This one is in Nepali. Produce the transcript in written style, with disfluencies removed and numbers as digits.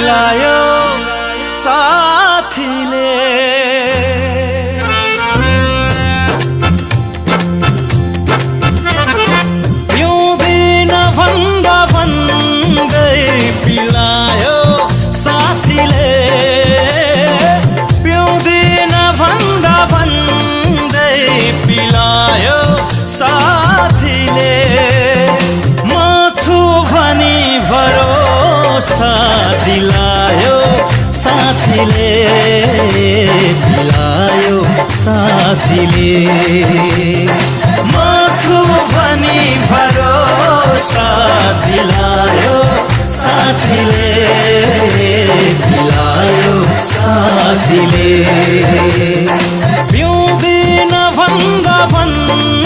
पिलायो साथीले पिउँदिन भन्दा भन्दै पिलायो साथीले पिउँदिन भन्दा भन्दै पिलायो साथीले म छु भनी भरोसा दिलायो साथीले पिलायो साथीले म छु भनी भरोसा दिलायो साथीले पिलायो साथीले पिउँदिन भन्दा भन्दै